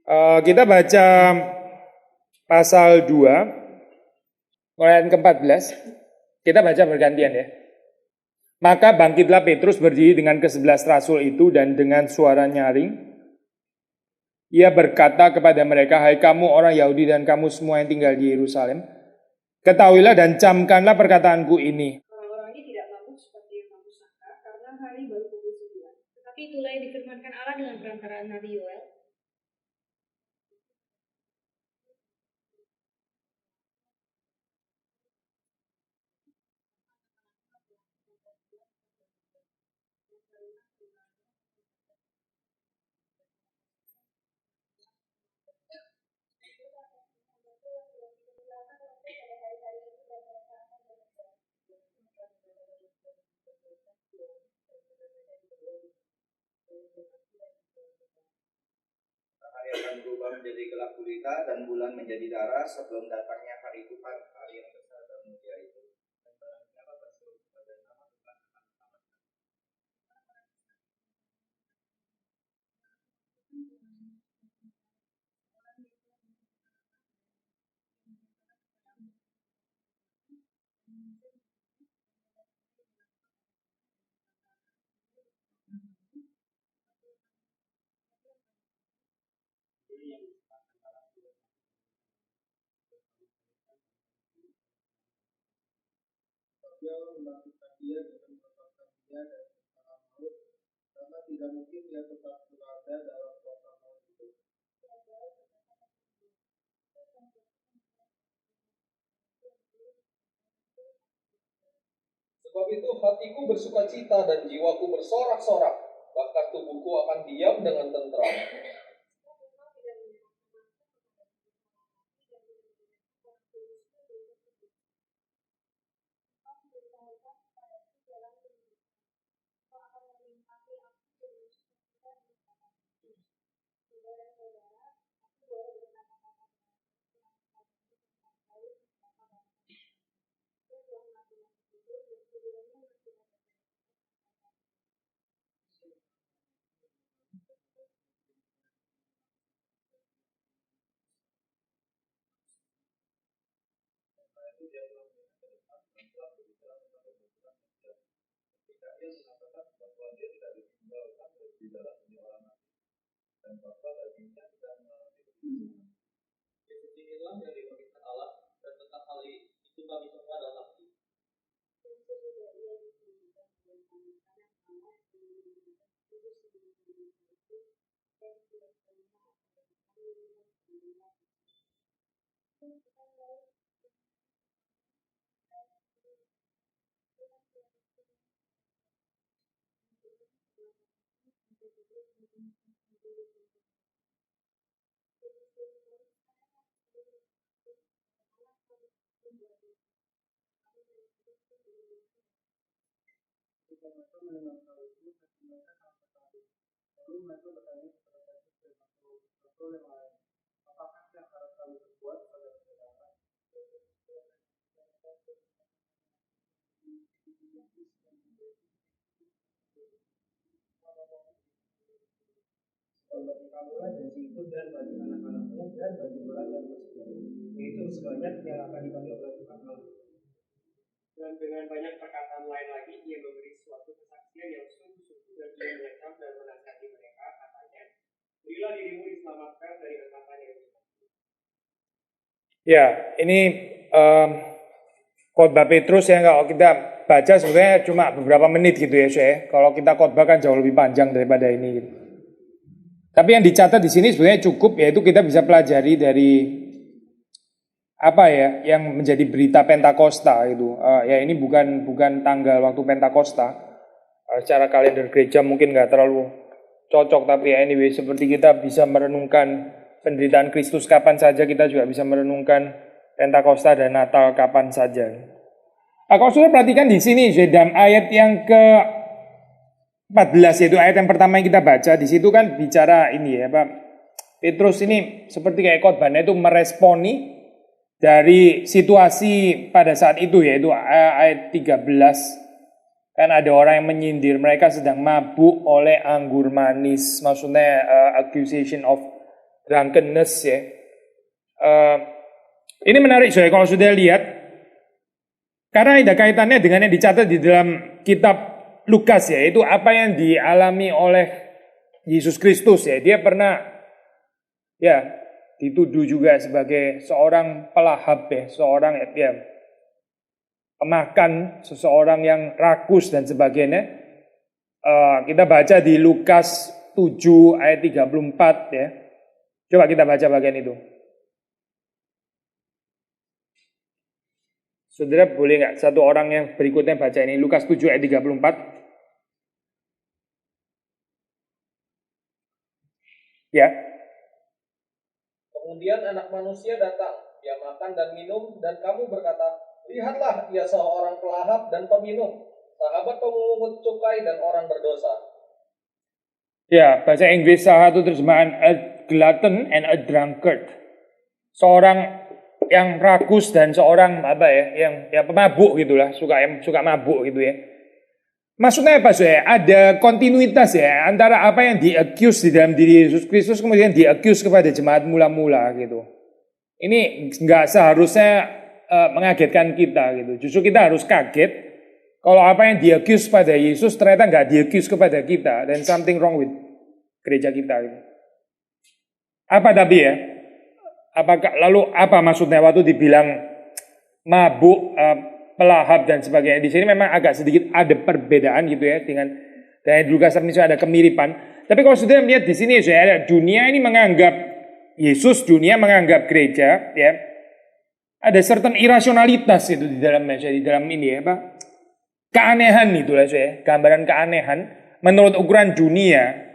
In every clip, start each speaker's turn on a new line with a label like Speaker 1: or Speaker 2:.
Speaker 1: Kita baca pasal 2, ayat ke-14. Kita baca bergantian ya. Maka bangkitlah Petrus berdiri dengan ke-11 rasul itu dan dengan suara nyaring ia berkata kepada mereka, hai kamu orang Yahudi dan kamu semua yang tinggal di Yerusalem, ketahuilah dan camkanlah perkataanku ini.
Speaker 2: Orang-orang ini tidak mabuk seperti yang kamu sangka, karena hari baru pukul 9. Tetapi itulah yang difirmankan Allah dengan perantaraan Nabi Yoel.
Speaker 3: Hari akan berubah menjadi gelap gulita dan bulan menjadi darah sebelum datangnya hari Tuhan, hari yang besar dan mulia itu. Dan barang siapa berseru kepada nama Tuhan akan diselamatkan. Dia melakukan dia dengan melepaskan dia dari sengsara maut, karena tidak mungkin dia tetap berada dalam kota maut itu. Sebab itu hatiku bersukacita dan jiwaku bersorak-sorak, bahkan tubuhku akan diam dengan tentram. Dia telah ke depan dan telah berbicara kepada mereka. Ketika ia mengatakan bahwa dia tidak ditinggalkan di dalam dunia orang mati dan bahwa dagingnya tidak mengalami kebinasaan. Yesus inilah yang diberikan Allah, dan tentang hal itu kami semua adalah saksi. Ketika mereka mendengar hal itu, mereka sangat terkejut. Lalu mereka bertanya kepada Petrus dan rasul yang lain, apakah yang harus kami perbuat pada saudara? Bagi kamu janji itu dan bagi anak-anakmu dan bagi orang yang bersedia, yaitu sebanyak yang akan dipanggil oleh Tuhan Allah. Dan dengan banyak perkataan lain lagi, ia memberi suatu kesaksian yang sungguh-sungguh dan ia mengancam dan menasihati mereka, katanya, berilah dirimu diselamatkan dari angkatan yang besar.
Speaker 1: Ya, ini khotbah Petrus yang kalau kita baca sebenarnya cuma beberapa menit gitu ya, saya. Kalau kita khotbah kan jauh lebih panjang daripada ini. Gitu. Tapi yang dicatat di sini sebenarnya cukup, yaitu kita bisa pelajari dari apa ya yang menjadi berita Pentakosta itu. Ya ini bukan tanggal waktu Pentakosta. Secara kalender gereja mungkin nggak terlalu cocok, tapi ya anyway seperti kita bisa merenungkan penderitaan Kristus kapan saja, kita juga bisa merenungkan Pentakosta dan Natal kapan saja. Kalau sudah perhatikan di sini dalam ayat yang ke-14 yaitu ayat yang pertama yang kita baca, di situ kan bicara ini ya Pak. Petrus ini seperti kayak khotbahnya itu meresponi dari situasi pada saat itu, yaitu ayat 13. Kan ada orang yang menyindir mereka sedang mabuk oleh anggur manis. Maksudnya accusation of drunkenness ya. Ini menarik saya kalau sudah lihat, karena ada kaitannya dengan yang dicatat di dalam kitab Lukas ya, itu apa yang dialami oleh Yesus Kristus ya. Dia pernah ya dituduh juga sebagai seorang pelahap ya, seorang ya pemakan, seseorang yang rakus dan sebagainya. Kita baca di Lukas 7 ayat 34 ya. Coba kita baca bagian itu. Saudara boleh nggak satu orang yang berikutnya baca ini, Lukas 7 ayat 34. Ya.
Speaker 4: Kemudian anak manusia datang, dia makan dan minum, dan kamu berkata, lihatlah ia seorang pelahap dan peminum, sahabat pemungut cukai dan orang berdosa.
Speaker 1: Ya, bahasa Inggris salah satu terjemahan a glutton and a drunkard. Seorang yang rakus dan seorang apa ya, yang pemabuk gitulah, suka mabuk gitu ya. Maksudnya apa sih? Ada kontinuitas ya antara apa yang di-accuse di dalam diri Yesus Kristus kemudian di-accuse kepada jemaat mula-mula gitu. Ini nggak seharusnya mengagetkan kita gitu. Justru kita harus kaget kalau apa yang di-accuse pada Yesus ternyata nggak di-accuse kepada kita, dan something wrong with gereja kita gitu. Apa tapi ya? Lalu apa maksudnya waktu dibilang mabuk, pelahap dan sebagainya? Di sini memang agak sedikit ada perbedaan gitu ya dengan Lukas ini ada kemiripan. Tapi kalau sudah melihat di sini saya dunia ini menganggap Yesus, dunia menganggap gereja ya. Ada certain irasionalitas itu di dalamnya, di dalam ini ya, Pak. Keanehan itulah saya, gambaran keanehan menurut ukuran dunia.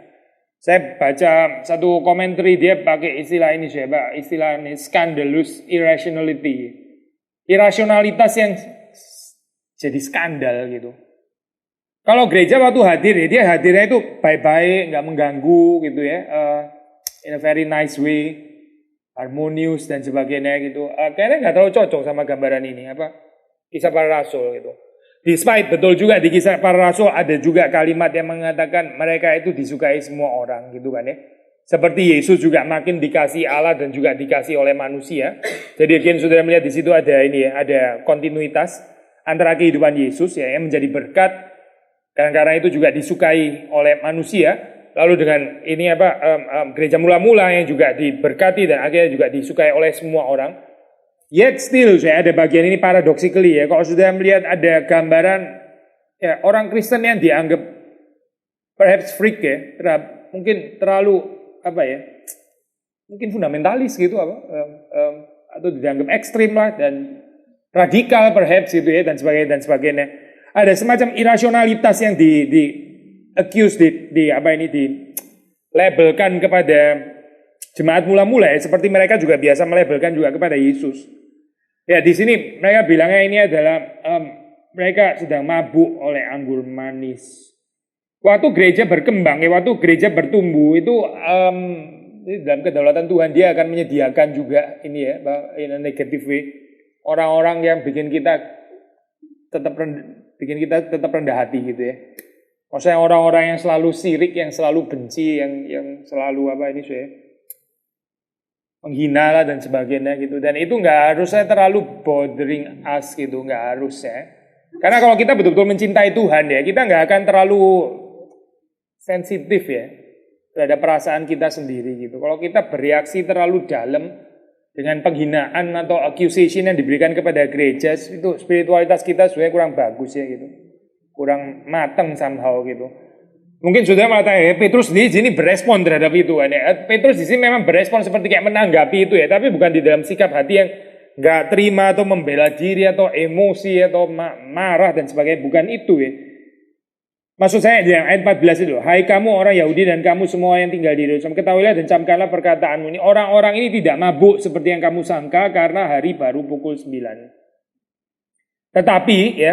Speaker 1: Saya baca satu komentari dia pakai istilah ini saya, Pak, istilah ini scandalous irrationality. Irasionalitas yang jadi skandal gitu. Kalau gereja waktu hadir ya, dia hadirnya itu baik-baik, nggak mengganggu gitu ya, in a very nice way, harmonius dan sebagainya gitu. Kayaknya nggak terlalu cocok sama gambaran ini, apa kisah para rasul gitu. Despite betul juga di kisah para rasul ada juga kalimat yang mengatakan mereka itu disukai semua orang gitu kan ya. Seperti Yesus juga makin dikasih Allah dan juga dikasih oleh manusia. Jadi mungkin saudara melihat di situ ada ini ya, ada kontinuitas antara kehidupan Yesus ya yang menjadi berkat karena itu juga disukai oleh manusia. Lalu dengan ini gereja mula-mula yang juga diberkati dan akhirnya juga disukai oleh semua orang. Yet still saya ada bagian ini paradoxically ya. Kalau sudah melihat ada gambaran ya orang Kristen yang dianggap perhaps freak ya, mungkin terlalu apa ya, mungkin fundamentalis gitu atau dianggap ekstrim lah dan radikal perhaps gitu ya dan sebagainya. Ada semacam irasionalitas yang di accuse di labelkan kepada jemaat mula-mula ya, seperti mereka juga biasa melabelkan juga kepada Yesus. Ya di sini mereka bilangnya ini adalah mereka sedang mabuk oleh anggur manis. Waktu gereja berkembang ya, waktu gereja bertumbuh itu dalam kedaulatan Tuhan dia akan menyediakan juga ini ya, in a negative way, orang-orang yang bikin kita tetap rendah hati gitu ya. Maksudnya orang-orang yang selalu sirik, yang selalu benci, yang selalu menghina lah dan sebagainya gitu. Dan itu nggak harusnya terlalu bothering us gitu, nggak harusnya. Karena kalau kita betul-betul mencintai Tuhan ya, kita nggak akan terlalu sensitif ya terhadap perasaan kita sendiri gitu. Kalau kita bereaksi terlalu dalam dengan penghinaan atau accusation yang diberikan kepada gereja, itu spiritualitas kita sebenarnya kurang bagus ya gitu, kurang matang somehow gitu. Mungkin sudah mengatakan Petrus di sini berespon terhadap itu kan ya. Petrus di sini memang berespon seperti kayak menanggapi itu ya, tapi bukan di dalam sikap hati yang nggak terima atau membela diri atau emosi atau marah dan sebagainya, bukan itu ya. Maksud saya di ayat 14 itu, hai kamu orang Yahudi dan kamu semua yang tinggal di Yerusalem, ketahuilah dan camkanlah perkataanmu ini. Orang-orang ini tidak mabuk seperti yang kamu sangka karena hari baru pukul 9. Tetapi ya,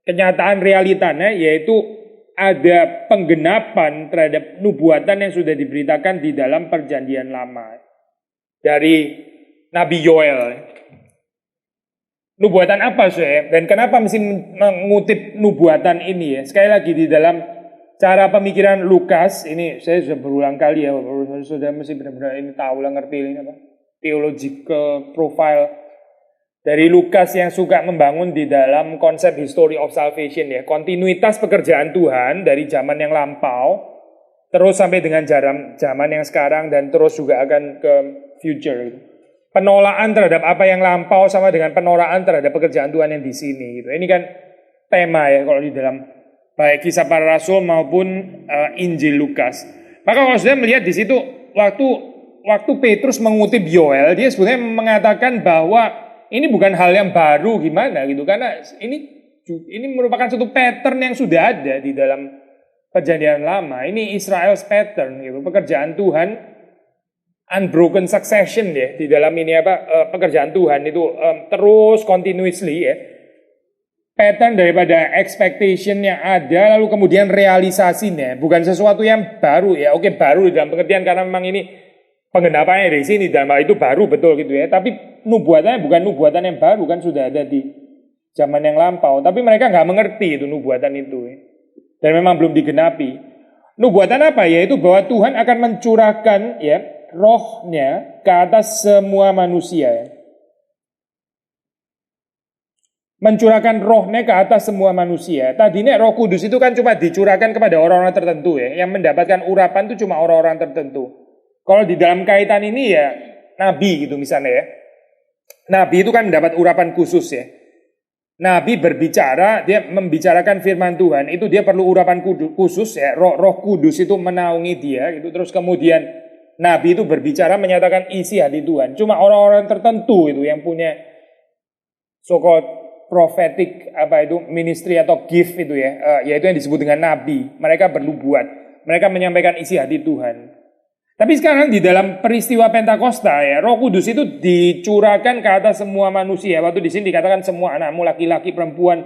Speaker 1: kenyataan realitanya yaitu ada penggenapan terhadap nubuatan yang sudah diberitakan di dalam perjanjian lama dari Nabi Yoel. Nubuatan apa sih? Dan kenapa mesti mengutip nubuatan ini ya? Sekali lagi di dalam cara pemikiran Lukas, ini saya sudah berulang kali ya, sudah mesti benar-benar ini tahu lah, ngerti ini apa, theological profile dari Lukas yang suka membangun di dalam konsep history of salvation ya, kontinuitas pekerjaan Tuhan dari zaman yang lampau, terus sampai dengan zaman yang sekarang dan terus juga akan ke future gitu. Penolakan terhadap apa yang lampau sama dengan penolakan terhadap pekerjaan Tuhan yang di sini gitu. Ini kan tema ya kalau di dalam baik Kisah Para Rasul maupun Injil Lukas. Maka kalau sudah melihat di situ waktu Petrus mengutip Yoel, dia sebenarnya mengatakan bahwa ini bukan hal yang baru gimana gitu, karena ini merupakan suatu pattern yang sudah ada di dalam Perjanjian Lama. Ini Israel's pattern gitu, pekerjaan Tuhan, unbroken succession ya di dalam ini pekerjaan Tuhan itu terus continuously ya. Pattern daripada expectation yang ada lalu kemudian realisasinya, bukan sesuatu yang baru ya. Oke, baru di dalam pengertian karena memang ini penggenapannya dari sini dan itu baru betul gitu ya. Tapi nubuatannya bukan nubuatan yang baru, kan sudah ada di zaman yang lampau. Tapi mereka nggak mengerti itu nubuatan itu ya. Dan memang belum digenapi. Nubuatan apa? Yaitu bahwa Tuhan akan mencurahkan ya rohnya ke atas semua manusia ya. Mencurahkan rohnya ke atas semua manusia. Tadinya Roh Kudus itu kan cuma dicurahkan kepada orang-orang tertentu ya. Yang mendapatkan urapan itu cuma orang-orang tertentu. Kalau di dalam kaitan ini ya nabi gitu misalnya ya. Nabi itu kan mendapat urapan khusus ya. Nabi berbicara, dia membicarakan firman Tuhan, itu dia perlu urapan khusus ya. Roh Kudus itu menaungi dia gitu. Terus kemudian Nabi itu berbicara menyatakan isi hati Tuhan. Cuma orang-orang tertentu itu yang punya so-called prophetic ministry atau gift itu ya, yaitu yang disebut dengan nabi. Mereka bernubuat, mereka menyampaikan isi hati Tuhan. Tapi sekarang di dalam peristiwa Pentakosta ya, Roh Kudus itu dicurahkan ke atas semua manusia. Waktu di sini dikatakan semua anakmu, laki-laki, perempuan,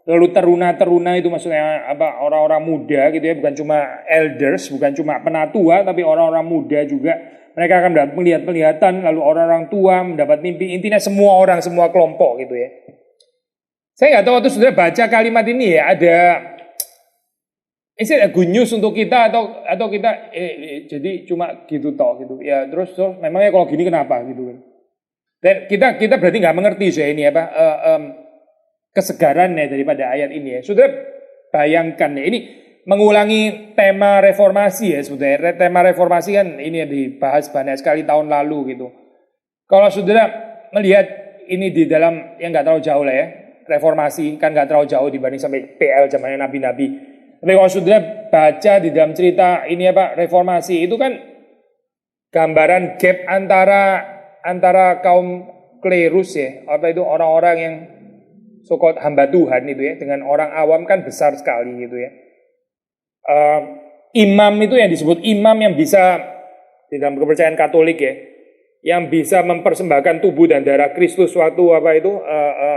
Speaker 1: lalu teruna-teruna itu maksudnya orang-orang muda gitu ya, bukan cuma elders, bukan cuma penatua, tapi orang-orang muda juga. Mereka akan mendapat penglihatan, lalu orang-orang tua mendapat mimpi. Intinya semua orang, semua kelompok gitu ya. Saya nggak tahu waktu sudah baca kalimat ini ya, is it a good news untuk kita atau kita jadi cuma gitu toh gitu ya, terus memangnya kalau gini kenapa gitu kan. Dan kita berarti nggak mengerti saya ini kesegarannya daripada ayat ini ya. Sudah bayangkan ya, ini mengulangi tema reformasi ya sebetulnya. Tema reformasi kan ini yang dibahas banyak sekali tahun lalu gitu. Kalau saudara melihat ini di dalam yang nggak terlalu jauh lah ya, reformasi kan nggak terlalu jauh dibanding sampai PL zamannya nabi-nabi. Tapi kalau saudara baca di dalam cerita ini reformasi itu kan gambaran gap antara kaum klerus ya, itu orang-orang yang so-called hamba Tuhan itu ya, dengan orang awam kan besar sekali gitu ya. Imam itu yang disebut imam yang bisa di dalam kepercayaan Katolik ya, yang bisa mempersembahkan tubuh dan darah Kristus suatu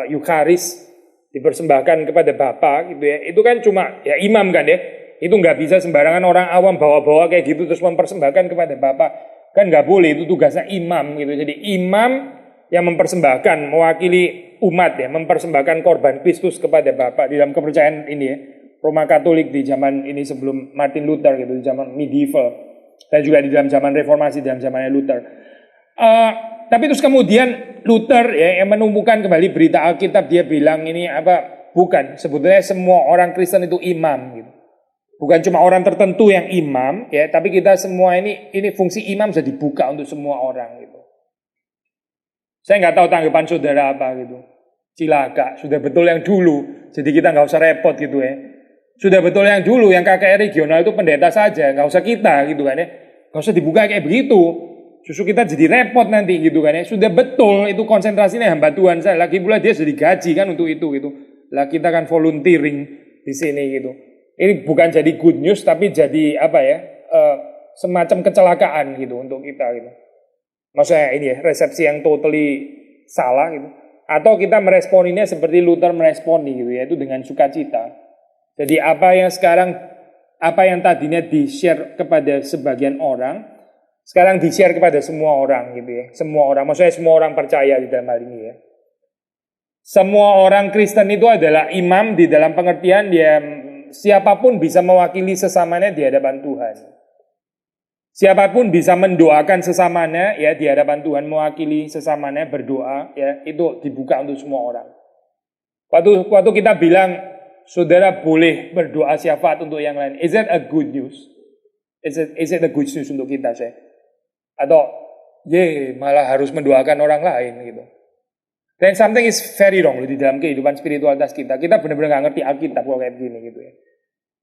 Speaker 1: Eucharis dipersembahkan kepada Bapa gitu ya. Itu kan cuma ya imam kan ya. Itu nggak bisa sembarangan orang awam bawa-bawa kayak gitu terus mempersembahkan kepada Bapa. Kan nggak boleh, itu tugasnya imam gitu. Jadi imam yang mempersembahkan, mewakili umat ya, mempersembahkan korban Kristus kepada Bapa di dalam kepercayaan ini ya. Roma Katolik di zaman ini sebelum Martin Luther gitu, di zaman medieval, dan juga di dalam zaman reformasi, dalam zamannya Luther. Tapi terus kemudian Luther ya, yang menumbuhkan kembali berita Alkitab, dia bilang ini bukan, sebetulnya semua orang Kristen itu imam gitu. Bukan cuma orang tertentu yang imam ya, tapi kita semua ini fungsi imam sudah dibuka untuk semua orang gitu. Saya nggak tahu tanggapan saudara apa gitu. Cilaka, sudah betul yang dulu, jadi kita nggak usah repot gitu ya. Sudah betul yang dulu, yang KKR regional itu pendeta saja, nggak usah kita gitu kan ya. Nggak usah dibuka kayak begitu. Justru kita jadi repot nanti gitu kan ya. Sudah betul itu konsentrasinya hamba Tuhan saya. Lagi pula dia sudah digaji kan untuk itu gitu. Lah kita kan volunteering di sini gitu. Ini bukan jadi good news tapi jadi semacam kecelakaan gitu untuk kita gitu. Maksudnya ini ya, resepsi yang totally salah gitu. Atau kita meresponinya seperti Luther meresponi gitu ya, itu dengan sukacita. Jadi apa yang tadinya di-share kepada sebagian orang, sekarang di-share kepada semua orang gitu ya. Semua orang, maksudnya semua orang percaya di dalam hal ini ya. Semua orang Kristen itu adalah imam di dalam pengertian dia siapapun bisa mewakili sesamanya di hadapan Tuhan. Siapapun bisa mendoakan sesamanya ya di hadapan Tuhan, mewakili sesamanya berdoa ya, itu dibuka untuk semua orang. Waktu kita bilang saudara boleh berdoa syafaat untuk yang lain, is that a good news? Is it a good news untuk kita saya? Atau malah harus mendoakan orang lain gitu. Dan something is very wrong di dalam kehidupan spiritualitas kita. Kita benar-benar nggak ngerti Alkitab kalau kayak begini gitu ya.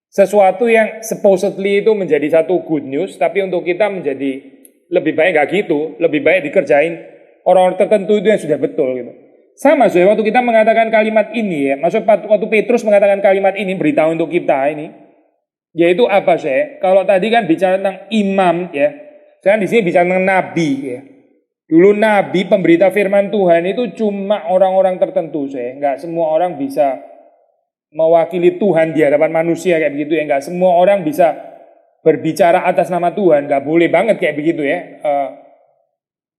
Speaker 1: Sesuatu yang supposedly itu menjadi satu good news, tapi untuk kita menjadi lebih baik nggak gitu, lebih baik dikerjain orang-orang tertentu itu yang sudah betul gitu. Sama so, waktu kita mengatakan kalimat ini ya, maksudnya waktu Petrus mengatakan kalimat ini beritahu untuk kita ini, yaitu apa sih? Kalau tadi kan bicara tentang imam ya, sekarang di sini bicara tentang nabi ya. Dulu nabi pemberita firman Tuhan itu cuma orang-orang tertentu sih, nggak semua orang bisa mewakili Tuhan di hadapan manusia kayak begitu ya, nggak semua orang bisa berbicara atas nama Tuhan, nggak boleh banget kayak begitu ya.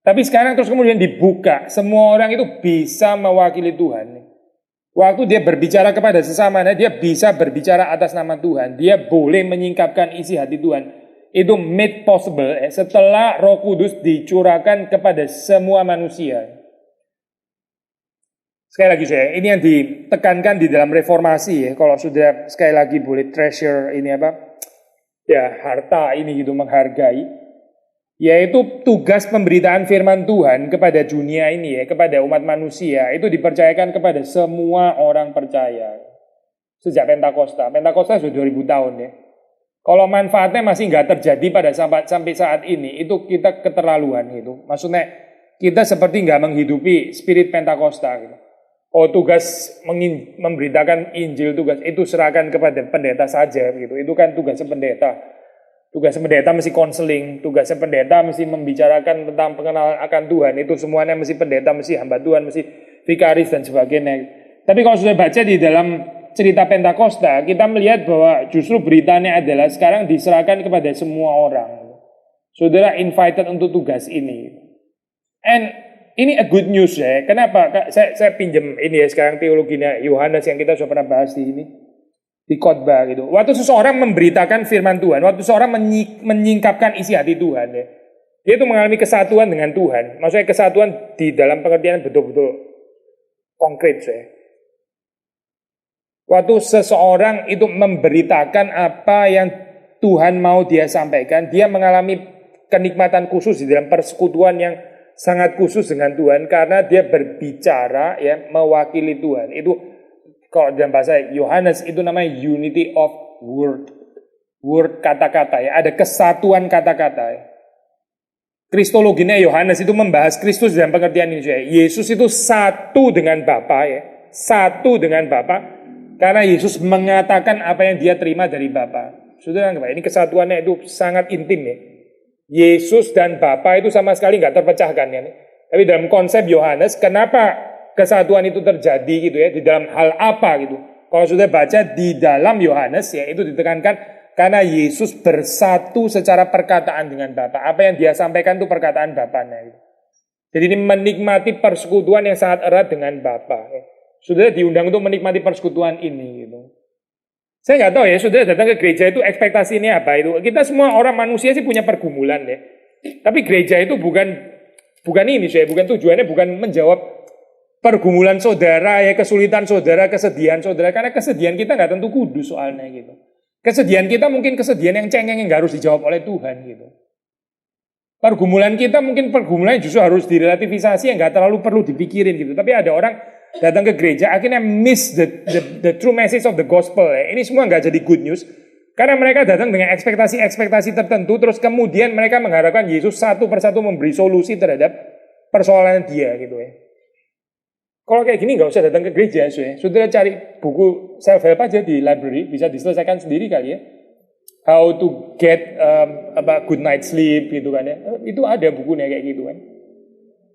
Speaker 1: Tapi sekarang terus kemudian dibuka, semua orang itu bisa mewakili Tuhan. Waktu dia berbicara kepada sesamanya, dia bisa berbicara atas nama Tuhan, dia boleh menyingkapkan isi hati Tuhan. Itu made possible setelah Roh Kudus dicurahkan kepada semua manusia. Sekali lagi saya, ini yang ditekankan di dalam reformasi ya. Kalau sudah sekali lagi boleh treasure ini apa? Ya, harta ini gitu, menghargai. Yaitu tugas pemberitaan firman Tuhan kepada dunia ini ya, kepada umat manusia, itu dipercayakan kepada semua orang percaya. Sejak Pentakosta sudah 2000 tahun ya. Kalau manfaatnya masih nggak terjadi pada sampai saat ini, itu kita keterlaluan gitu. Maksudnya kita seperti nggak menghidupi spirit Pentakosta gitu. Oh, tugas memberitakan Injil, tugas itu serahkan kepada pendeta saja gitu. Itu kan tugasnya pendeta. Tugasnya pendeta mesti konseling, tugasnya pendeta mesti membicarakan tentang pengenalan akan Tuhan. Itu semuanya mesti pendeta, mesti hamba Tuhan, mesti vikaris dan sebagainya. Tapi kalau sudah baca di dalam cerita Pentakosta, kita melihat bahwa justru beritanya adalah sekarang diserahkan kepada semua orang. Saudara invited untuk tugas ini. And ini a good news ya. Kenapa? Saya pinjam ini ya sekarang teologinya Yohanes yang kita sudah pernah bahas di khotbah gitu. Waktu seseorang memberitakan firman Tuhan, waktu seseorang menyingkapkan isi hati Tuhan ya, dia itu mengalami kesatuan dengan Tuhan. Maksudnya kesatuan di dalam pengertian betul-betul konkret ya. Waktu seseorang itu memberitakan apa yang Tuhan mau dia sampaikan, dia mengalami kenikmatan khusus di dalam persekutuan yang sangat khusus dengan Tuhan karena dia berbicara ya mewakili Tuhan. Itu kalau dalam bahasa Yohanes itu namanya unity of word. Word kata-kata ya, ada kesatuan kata-kata ya. Kristologinya Yohanes itu membahas Kristus dalam pengertian ini ya. Yesus itu satu dengan Bapa ya. Satu dengan Bapa. Karena Yesus mengatakan apa yang dia terima dari Bapa. Saudara, ini kesatuannya itu sangat intim ya. Yesus dan Bapa itu sama sekali nggak terpecahkan ya. Tapi dalam konsep Yohanes, kenapa kesatuan itu terjadi gitu ya? Di dalam hal apa gitu? Kalau sudah baca di dalam Yohanes ya, itu ditekankan karena Yesus bersatu secara perkataan dengan Bapa. Apa yang dia sampaikan itu perkataan Bapanya. Gitu. Jadi ini menikmati persekutuan yang sangat erat dengan Bapa. Ya. Saudara diundang untuk menikmati persekutuan ini gitu. Saya nggak tahu ya, saudara datang ke gereja itu ekspektasinya apa itu. Kita semua orang manusia sih punya pergumulan ya. Tapi gereja itu bukan ini saya, bukan tujuannya bukan menjawab pergumulan saudara ya, kesulitan saudara, kesedihan saudara. Karena kesedihan kita nggak tentu kudus soalnya gitu. Kesedihan kita mungkin kesedihan yang cengeng yang nggak harus dijawab oleh Tuhan gitu. Pergumulan kita mungkin pergumulan yang justru harus direlativisasi yang nggak terlalu perlu dipikirin gitu. Tapi ada orang datang ke gereja akhirnya miss the true message of the gospel ya. Ini semua nggak jadi good news karena mereka datang dengan ekspektasi tertentu terus kemudian mereka mengharapkan Yesus satu persatu memberi solusi terhadap persoalan dia gitu ya. Kalau kayak gini nggak usah datang ke gereja ya. Saudara cari buku self help aja di library, bisa diselesaikan sendiri kali ya. How to get good night sleep gitu kan ya. Itu ada bukunya kayak gitu kan.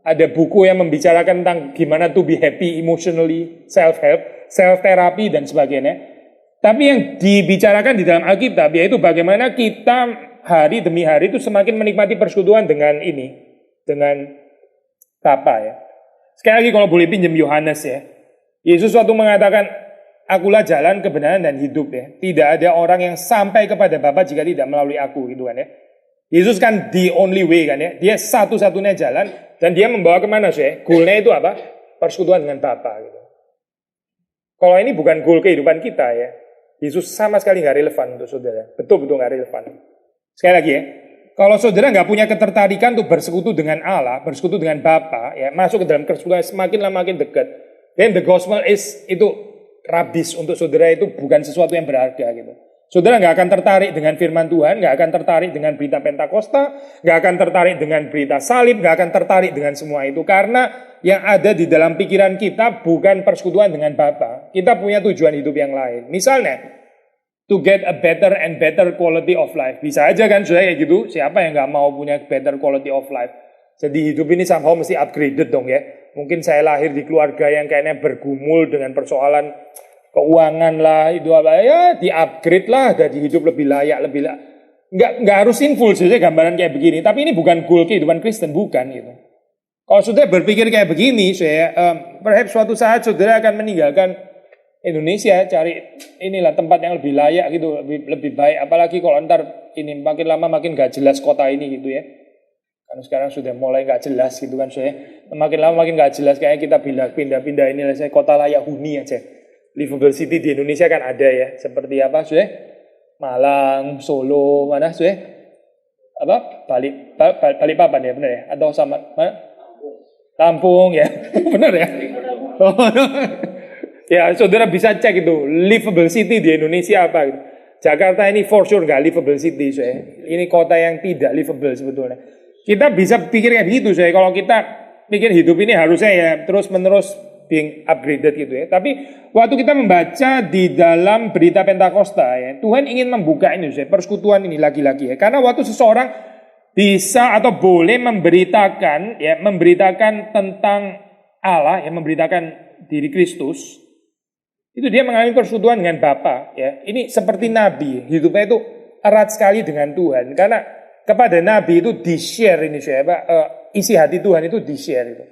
Speaker 1: Ada buku yang membicarakan tentang gimana to be happy emotionally, self-help, self-therapy, dan sebagainya. Tapi yang dibicarakan di dalam Alkitab, yaitu bagaimana kita hari demi hari itu semakin menikmati persekutuan dengan ini, dengan Bapa ya. Sekali lagi kalau boleh pinjam Yohanes ya. Yesus waktu mengatakan, akulah jalan, kebenaran dan hidup ya. Tidak ada orang yang sampai kepada Bapa jika tidak melalui aku gitu kan ya. Yesus kan the only way kan ya. Dia satu-satunya jalan dan dia membawa kemana sih? Goalnya itu apa? Persekutuan dengan Bapa gitu. Kalau ini bukan goal kehidupan kita ya. Yesus sama sekali nggak relevan untuk saudara. Betul-betul nggak relevan. Sekali lagi ya. Kalau saudara nggak punya ketertarikan untuk bersekutu dengan Allah, bersekutu dengan Bapa, ya masuk ke dalam persekutuan semakin lama makin dekat. Then the gospel is itu rabis untuk saudara itu bukan sesuatu yang berharga gitu. Saudara nggak akan tertarik dengan firman Tuhan, nggak akan tertarik dengan berita Pentakosta, nggak akan tertarik dengan berita salib, nggak akan tertarik dengan semua itu. Karena yang ada di dalam pikiran kita bukan persekutuan dengan Bapa. Kita punya tujuan hidup yang lain. Misalnya, to get a better and better quality of life. Bisa aja kan saudara kayak gitu. Siapa yang nggak mau punya better quality of life? Jadi hidup ini somehow mesti upgraded dong ya. Mungkin saya lahir di keluarga yang kayaknya bergumul dengan persoalan keuangan lah, itu apa ya, di-upgrade lah, jadi hidup lebih layak, nggak harus sinful sih gambaran kayak begini. Tapi ini bukan goal kehidupan Kristen, bukan gitu. Kalau saudara berpikir kayak begini, perhaps suatu saat saudara akan meninggalkan Indonesia, cari inilah tempat yang lebih layak gitu, lebih baik. Apalagi kalau ntar ini makin lama makin gak jelas kota ini gitu ya. Karena sekarang sudah mulai gak jelas gitu kan, makin lama makin gak jelas. Kayaknya kita pindah-pindah ini lah, kota layak huni aja. Livable city di Indonesia kan ada ya, seperti apa Malang, Solo, mana apa Balikpapan ya benar ya, atau sama mana? Lampung ya benar ya. Ya saudara bisa cek itu livable city di Indonesia apa gitu. Jakarta ini for sure nggak livable city ini kota yang tidak livable sebetulnya. Kita bisa pikir kayak begitu kalau kita pikir hidup ini harusnya ya terus menerus being upgraded gitu ya. Tapi waktu kita membaca di dalam berita Pentakosta ya, Tuhan ingin membuka ini persekutuan ini lagi-lagi ya. Karena waktu seseorang bisa atau boleh memberitakan tentang Allah, memberitakan diri Kristus, itu dia mengalami persekutuan dengan Bapa ya. Ini seperti nabi, hidupnya itu erat sekali dengan Tuhan. Karena kepada nabi itu di-share ini isi hati Tuhan itu di-share itu.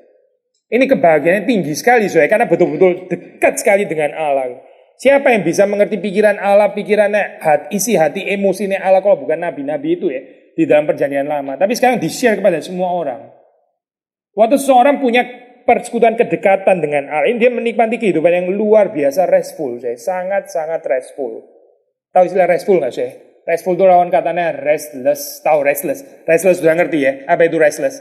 Speaker 1: Ini kebahagiaannya tinggi sekali karena betul-betul dekat sekali dengan Allah. Siapa yang bisa mengerti pikiran Allah, pikirannya, isi hati, emosinya Allah kalau bukan nabi-nabi itu ya di dalam perjanjian lama. Tapi sekarang di-share kepada semua orang. Waktu seseorang punya persekutuan kedekatan dengan Allah, ini dia menikmati kehidupan yang luar biasa restful, sangat-sangat restful. Tahu istilah restful nggak sih? Restful itu lawan katanya restless. Tahu restless? Restless sudah ngerti ya? Apa itu restless?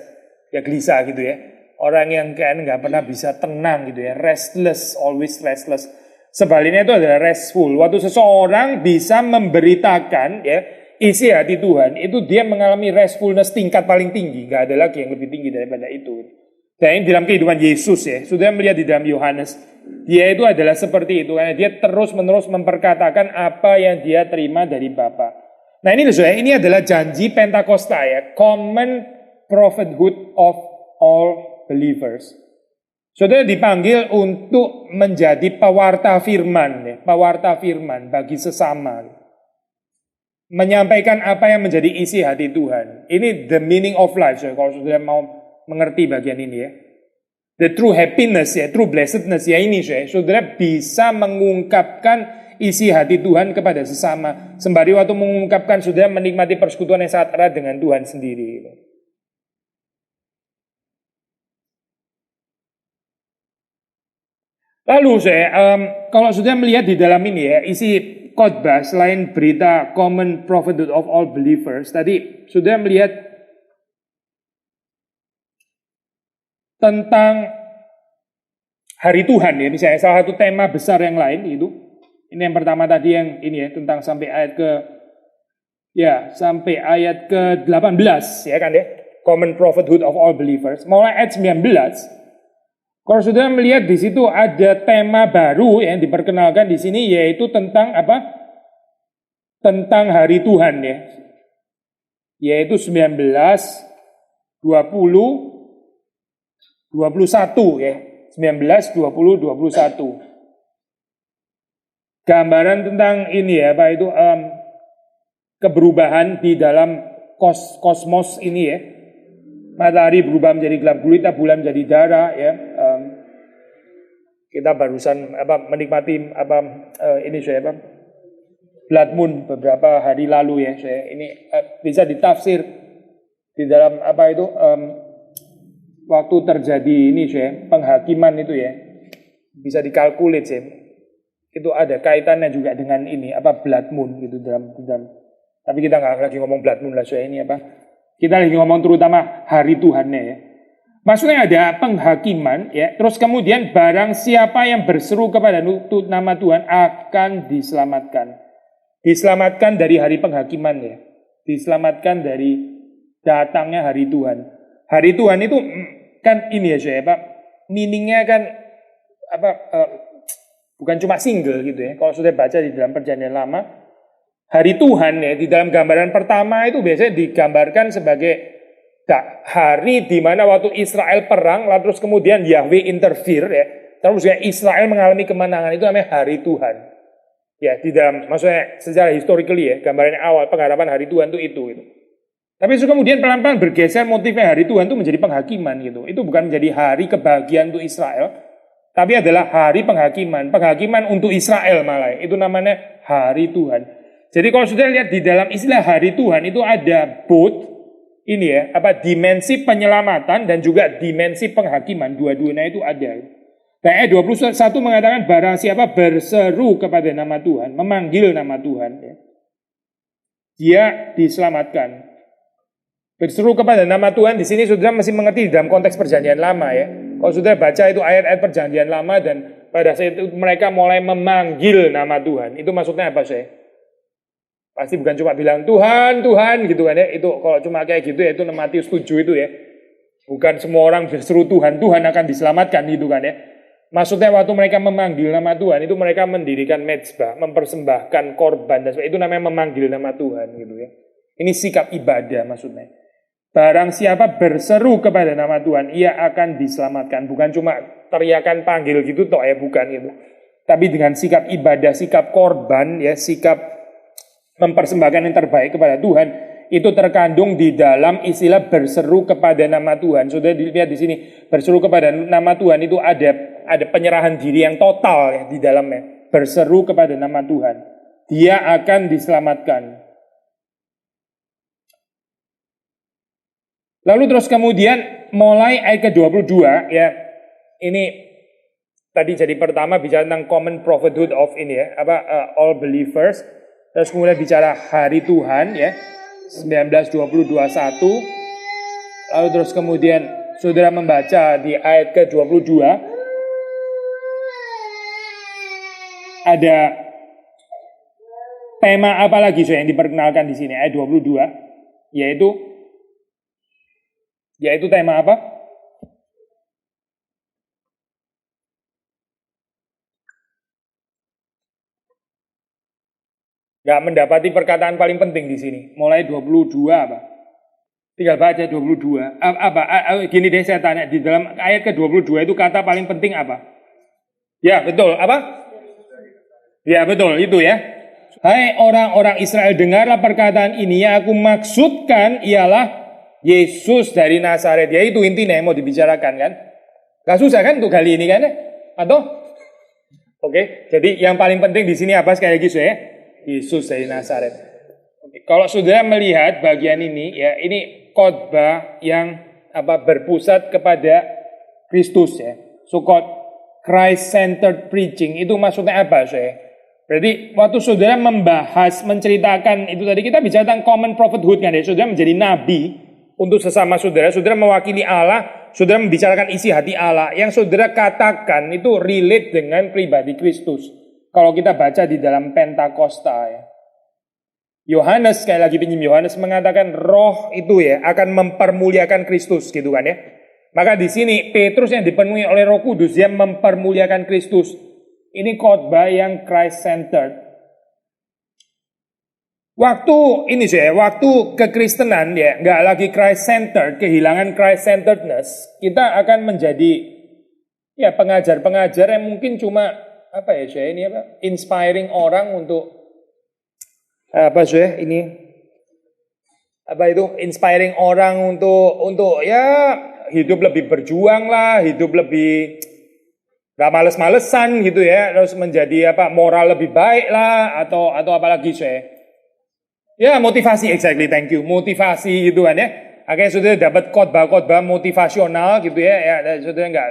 Speaker 1: Ya gelisah gitu ya. Orang yang kayaknya nggak pernah bisa tenang gitu ya, restless, always restless. Sebaliknya itu adalah restful. Waktu seseorang bisa memberitakan ya isi hati Tuhan, itu dia mengalami restfulness tingkat paling tinggi. Nggak ada lagi yang lebih tinggi daripada itu. Dan dalam kehidupan Yesus ya, sudah melihat di dalam Yohanes, dia itu adalah seperti itu karena dia terus-menerus memperkatakan apa yang dia terima dari Bapa. Nah ini ini adalah janji Pentakosta ya, common prophethood of all believers. Saudara dipanggil untuk menjadi pewarta firman, pewarta firman bagi sesama. Menyampaikan apa yang menjadi isi hati Tuhan. Ini the meaning of life, kalau saudara mau mengerti bagian ini ya. The true happiness ya, true blessedness ya ini, saudara bisa mengungkapkan isi hati Tuhan kepada sesama. Sembari waktu mengungkapkan, saudara menikmati persekutuan yang sangat erat dengan Tuhan sendiri. Lalu kalau sudah melihat di dalam ini ya, isi khotbah selain berita common prophethood of all believers, tadi sudah melihat tentang hari Tuhan ya, misalnya salah satu tema besar yang lain itu. Ini yang pertama tadi yang ini ya, tentang sampai ayat ke-18 ya kan ya, common prophethood of all believers. Mulai ayat 19. Kalau sudah melihat di situ ada tema baru yang diperkenalkan di sini, yaitu tentang apa? Tentang hari Tuhan ya. Yaitu 19, 20, 21 ya. 19, 20, 21. Gambaran tentang ini ya, Pak itu keberubahan di dalam kosmos ini ya. Matahari berubah menjadi gelap gulita, bulan menjadi darah ya. Kita barusan menikmati ini saya blood moon beberapa hari lalu ya saya. Ini bisa ditafsir di dalam waktu terjadi ini saya penghakiman itu ya. Bisa dikalkulit sih. Itu ada kaitannya juga dengan ini blood moon gitu dalam. Tapi kita nggak lagi ngomong blood moon lah saya ini kita lagi ngomong terutama hari Tuhannya ya. Maksudnya ada penghakiman ya. Terus kemudian barang siapa yang berseru kepada nama Tuhan akan diselamatkan. Diselamatkan dari hari penghakiman ya. Diselamatkan dari datangnya hari Tuhan. Hari Tuhan itu kan ini ya saya meaningnya kan bukan cuma single gitu ya. Kalau sudah baca di dalam Perjanjian Lama, hari Tuhan ya di dalam gambaran pertama itu biasanya digambarkan sebagai hari di mana waktu Israel perang, lalu terus kemudian Yahweh interfere ya, terus Israel mengalami kemenangan, itu namanya hari Tuhan. Ya di dalam maksudnya secara historically ya, gambarannya awal pengharapan hari Tuhan itu gitu. Tapi kemudian pelan-pelan bergeser motifnya hari Tuhan itu menjadi penghakiman gitu. Itu bukan menjadi hari kebahagiaan untuk Israel, tapi adalah hari penghakiman untuk Israel malah. Itu namanya hari Tuhan. Jadi kalau sudah lihat di dalam istilah hari Tuhan itu ada both ini ya, dimensi penyelamatan dan juga dimensi penghakiman, dua-duanya itu ada. Dan ayat 21 mengatakan barang siapa berseru kepada nama Tuhan, memanggil nama Tuhan, ya, dia diselamatkan. Berseru kepada nama Tuhan di sini saudara mesti mengerti dalam konteks Perjanjian Lama ya. Kalau sudah baca itu ayat-ayat Perjanjian Lama dan pada saat itu mereka mulai memanggil nama Tuhan, itu maksudnya apa sih? Pasti bukan cuma bilang Tuhan, Tuhan gitu kan ya. Itu kalau cuma kayak gitu ya itu Matius 7 itu ya. Bukan semua orang berseru Tuhan, Tuhan akan diselamatkan gitu kan ya. Maksudnya waktu mereka memanggil nama Tuhan itu mereka mendirikan mezbah, mempersembahkan korban dan sebagainya. Itu namanya memanggil nama Tuhan gitu ya. Ini sikap ibadah maksudnya. Barang siapa berseru kepada nama Tuhan, ia akan diselamatkan. Bukan cuma teriakan panggil gitu toh ya, bukan gitu. Tapi dengan sikap ibadah, sikap korban ya, sikap mempersembahkan yang terbaik kepada Tuhan, itu terkandung di dalam istilah berseru kepada nama Tuhan. Sudah dilihat di sini, berseru kepada nama Tuhan itu ada penyerahan diri yang total ya di dalamnya. Berseru kepada nama Tuhan, dia akan diselamatkan. Lalu terus kemudian mulai ayat ke-22 ya. Ini tadi jadi pertama bicara tentang common prophethood of ini ya, all believers. Terus kemudian bicara hari Tuhan ya, 19:20-21. Lalu terus kemudian saudara membaca di ayat ke-22. Ada tema apa lagi yang diperkenalkan di sini ayat 22, yaitu tema apa? Gak mendapati perkataan paling penting di sini. Mulai 22 apa? Tinggal baca 22. Gini deh saya tanya, di dalam ayat ke-22 itu kata paling penting apa? Ya betul, apa? Ya betul, itu ya. Hai orang-orang Israel, dengarlah perkataan ini yang aku maksudkan ialah Yesus dari Nazaret. Ya itu intinya yang mau dibicarakan kan. Gak susah kan untuk kali ini kan? Atau? Oke, jadi yang paling penting di sini apa sekali lagi ya? Yesus dari Nazaret. Kalau saudara melihat bagian ini ya, ini khotbah yang berpusat kepada Kristus ya. So-called Christ-centered preaching itu maksudnya apa saya? Berarti waktu saudara membahas, menceritakan itu tadi kita bicara tentang common prophethood kan ya. Saudara menjadi nabi untuk sesama saudara, saudara mewakili Allah, saudara membicarakan isi hati Allah. Yang saudara katakan itu relate dengan pribadi Kristus. Kalau kita baca di dalam Pentakosta ya. Yohanes, sekali lagi pinjam Yohanes mengatakan roh itu ya akan mempermuliakan Kristus gitu kan ya. Maka di sini Petrus yang dipenuhi oleh Roh Kudus dia mempermuliakan Kristus. Ini khotbah yang Christ-centered. Waktu kekristenan ya nggak lagi Christ-centered, kehilangan Christ-centeredness, kita akan menjadi ya pengajar-pengajar yang mungkin cuma inspiring orang untuk inspiring orang untuk ya hidup lebih berjuang lah, hidup lebih nggak males-malesan gitu ya, terus menjadi moral lebih baik lah atau apalagi saya. Ya motivasi, exactly, thank you, motivasi gitu kan ya. Akhirnya sudah dapat khotbah-khotbah motivasional gitu ya, sudah nggak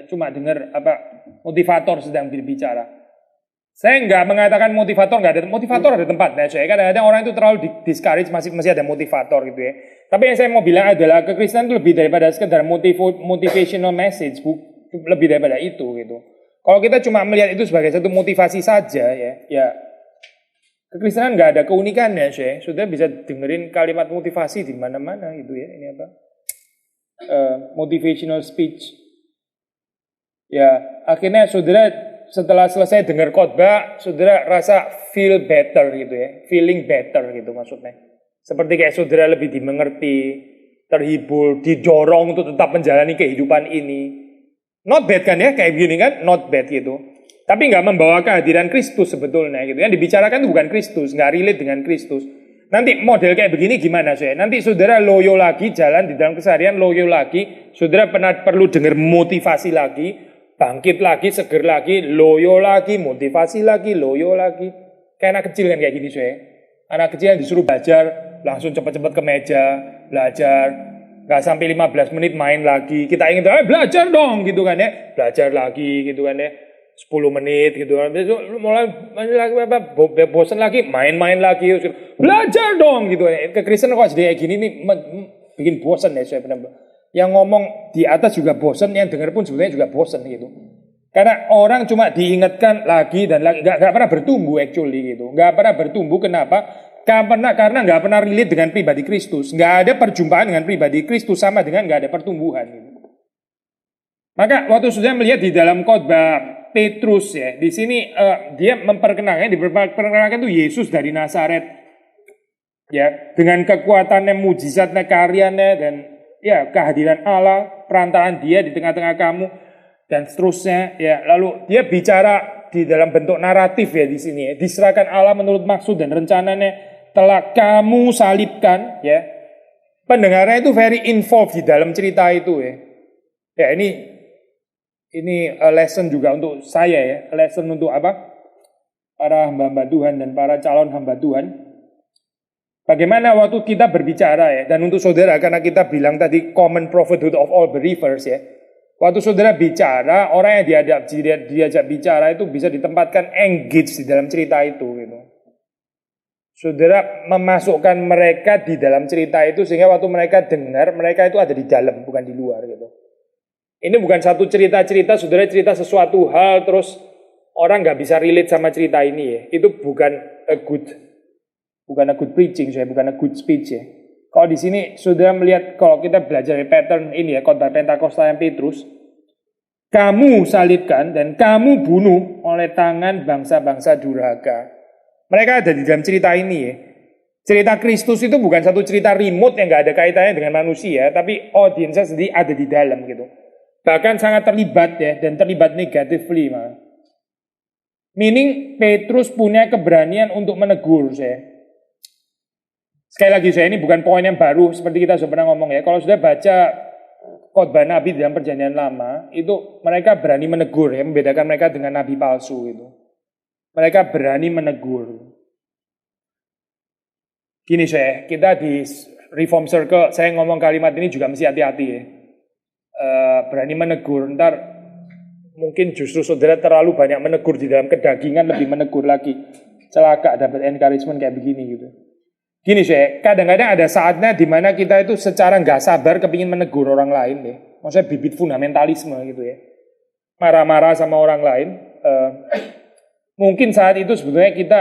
Speaker 1: cuma dengar motivator sedang berbicara. Saya nggak mengatakan motivator ada tempatnya. Saya kadang-kadang orang itu terlalu discourage masih ada motivator gitu ya. Tapi yang saya mau bilang adalah kekristenan itu lebih daripada sekedar motivational message, lebih daripada itu gitu. Kalau kita cuma melihat itu sebagai satu motivasi saja ya kekristenan nggak ada keunikannya, saya sudah bisa dengerin kalimat motivasi di mana-mana gitu ya. Ini motivational speech. Ya, akhirnya saudara setelah selesai dengar khotbah, saudara rasa feel better gitu ya, feeling better gitu maksudnya. Seperti kayak saudara lebih dimengerti, terhibur, didorong untuk tetap menjalani kehidupan ini. Not bad kan ya, kayak begini kan, not bad gitu. Tapi nggak membawa kehadiran Kristus sebetulnya gitu. Yang dibicarakan itu bukan Kristus, nggak relate dengan Kristus. Nanti model kayak begini gimana saya? Nanti saudara loyo lagi, jalan di dalam keseharian loyo lagi, saudara perlu dengar motivasi lagi, bangkit lagi, seger lagi, loyo lagi, motivasi lagi, loyo lagi. Kayak anak kecil kan kayak gini saya. Anak kecil yang disuruh belajar, langsung cepat-cepat ke meja, belajar. Gak sampai 15 menit main lagi. Kita ingin belajar dong gitu kan ya. Belajar lagi gitu kan ya. 10 menit gitu kan. Mulai bosan lagi, main-main lagi. Belajar dong gitu kan. Kekristenan kok jadi kayak gini nih bikin bosan ya saya benar. Yang ngomong di atas juga bosan, yang dengar pun sebenarnya juga bosan gitu. Karena orang cuma diingatkan lagi dan lagi, gak pernah bertumbuh actually gitu. Gak pernah bertumbuh, kenapa? Karena gak pernah relate dengan pribadi Kristus. Gak ada perjumpaan dengan pribadi Kristus sama dengan gak ada pertumbuhan gitu. Maka waktu sudah melihat di dalam khotbah Petrus ya, di sini dia diperkenalkan itu Yesus dari Nazaret. Ya, dengan kekuatannya, mujizatnya, karyanya dan ya kehadiran Allah, perantaraan dia di tengah-tengah kamu dan seterusnya ya. Lalu dia bicara di dalam bentuk naratif ya di sini ya. Diserahkan Allah menurut maksud dan rencananya telah kamu salibkan ya. Pendengarnya itu very involved di dalam cerita itu ya. Ya ini lesson juga untuk saya ya. Lesson untuk para hamba-hamba Tuhan dan para calon hamba Tuhan. Bagaimana waktu kita berbicara ya, dan untuk saudara karena kita bilang tadi common prophethood of all believers ya. Waktu saudara bicara, orang yang diajak bicara itu bisa ditempatkan engage di dalam cerita itu gitu. Saudara memasukkan mereka di dalam cerita itu sehingga waktu mereka dengar, mereka itu ada di dalam bukan di luar gitu. Ini bukan satu cerita-cerita, saudara cerita sesuatu hal terus orang nggak bisa relate sama cerita ini ya. Itu bukan a good preaching, bukan a good speech ya. Kalau di sini sudah melihat, kalau kita belajar pattern ini ya, khotbah Pentakosta yang Petrus, kamu salibkan dan kamu bunuh oleh tangan bangsa-bangsa durhaka. Mereka ada di dalam cerita ini ya. Cerita Kristus itu bukan satu cerita remote yang nggak ada kaitannya dengan manusia, tapi audiensnya sendiri ada di dalam gitu. Bahkan sangat terlibat ya, dan terlibat negatively malah. Meaning Petrus punya keberanian untuk menegur saya. Sekali lagi ini bukan poin yang baru seperti kita sudah pernah ngomong ya. Kalau sudah baca khotbah Nabi dalam Perjanjian Lama, itu mereka berani menegur ya, membedakan mereka dengan nabi palsu itu. Mereka berani menegur. Gini kita di Reform Circle, saya ngomong kalimat ini juga mesti hati-hati ya. Berani menegur, ntar mungkin justru saudara terlalu banyak menegur di dalam kedagingan, lebih menegur lagi. Celaka dapat encouragement kayak begini gitu. Gini kadang-kadang ada saatnya di mana kita itu secara nggak sabar kepingin menegur orang lain ya. Maksudnya bibit fundamentalisme gitu ya. Marah-marah sama orang lain. Mungkin saat itu sebetulnya kita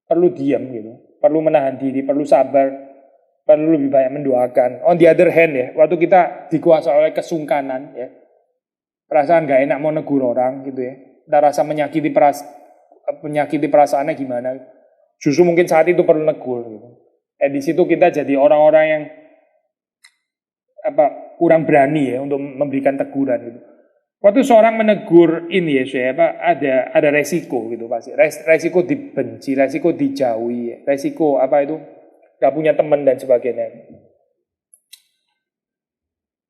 Speaker 1: perlu diam gitu. Perlu menahan diri, perlu sabar. Perlu lebih banyak mendoakan. On the other hand ya, waktu kita dikuasai oleh kesungkanan ya. Perasaan nggak enak mau negur orang gitu ya. Kita rasa menyakiti perasaannya gimana. Justru mungkin saat itu perlu negur gitu. Di situ kita jadi orang-orang yang kurang berani ya untuk memberikan teguran gitu. Waktu seorang menegur ini ya ada resiko gitu pasti. Resiko dibenci, resiko dijauhi, ya. Resiko itu gak punya teman dan sebagainya.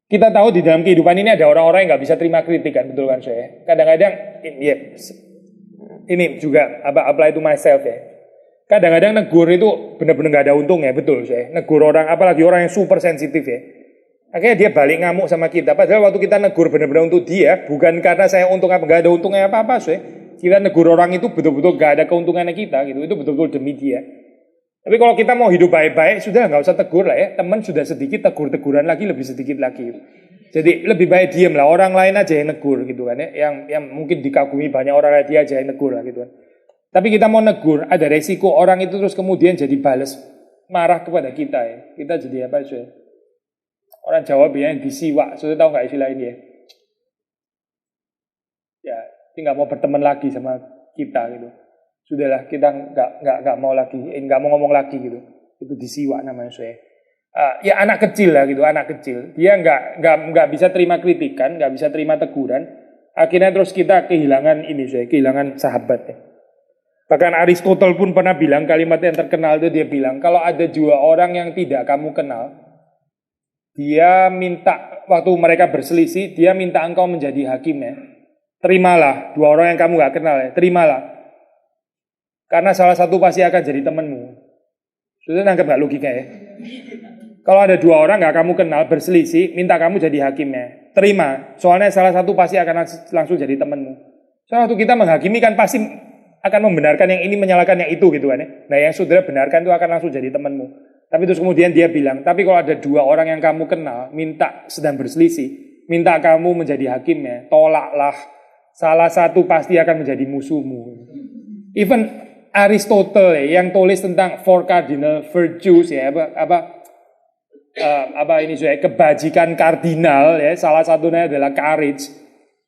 Speaker 1: kita tahu di dalam kehidupan ini ada orang-orang yang nggak bisa terima kritik kan, betul kan saya? Kadang-kadang, ini juga apply to myself ya. Kadang-kadang negur itu benar-benar nggak ada untungnya, betul saya. Negur orang, apalagi orang yang super sensitif ya. Akhirnya dia balik ngamuk sama kita. Padahal waktu kita negur benar-benar untuk dia, bukan karena saya untung apa, nggak ada untungnya apa-apa saya. Kita negur orang itu betul-betul nggak ada keuntungannya kita gitu. Itu betul-betul demi dia. Tapi kalau kita mau hidup baik-baik, sudah nggak usah tegur lah ya. Teman sudah sedikit, tegur-teguran lagi, lebih sedikit lagi. Jadi lebih baik diem lah. Orang lain aja yang negur gitu kan ya. Yang mungkin dikagumi banyak orang, dia aja yang negur lah gitu kan. Tapi kita mau negur, ada resiko orang itu terus kemudian jadi balas marah kepada kita ya. Kita jadi apa sih? Orang Jawa biasanya disiwak. Sudah tahu nggak istilah ini ya? Ya, dia nggak mau berteman lagi sama kita gitu. Sudahlah, kita nggak mau lagi, nggak mau ngomong lagi gitu. Itu disiwak namanya saya. Ya anak kecil lah gitu, anak kecil. Dia nggak bisa terima kritikan, nggak bisa terima teguran. Akhirnya terus kita kehilangan ini saya, kehilangan sahabat ya. Bahkan Aristotle pun pernah bilang kalimat yang terkenal itu, dia bilang kalau ada dua orang yang tidak kamu kenal, dia minta waktu mereka berselisih, dia minta engkau menjadi hakimnya. Terimalah, dua orang yang kamu nggak kenal ya, terimalah. Karena salah satu pasti akan jadi temanmu. Sudah nangkep nggak logika ya? Kalau ada dua orang nggak kamu kenal berselisih, minta kamu jadi hakimnya, terima. Soalnya salah satu pasti akan langsung jadi temanmu. Soalnya waktu kita menghakimi kan pasti akan membenarkan yang ini, menyalahkan yang itu gitu kan ya. Nah yang saudara benarkan itu akan langsung jadi temanmu. Tapi terus kemudian dia bilang, tapi kalau ada dua orang yang kamu kenal, minta sedang berselisih, minta kamu menjadi hakimnya, tolaklah. Salah satu pasti akan menjadi musuhmu. Even Aristotle yang tulis tentang four cardinal virtues ya, ini saya kebajikan kardinal ya, salah satunya adalah courage.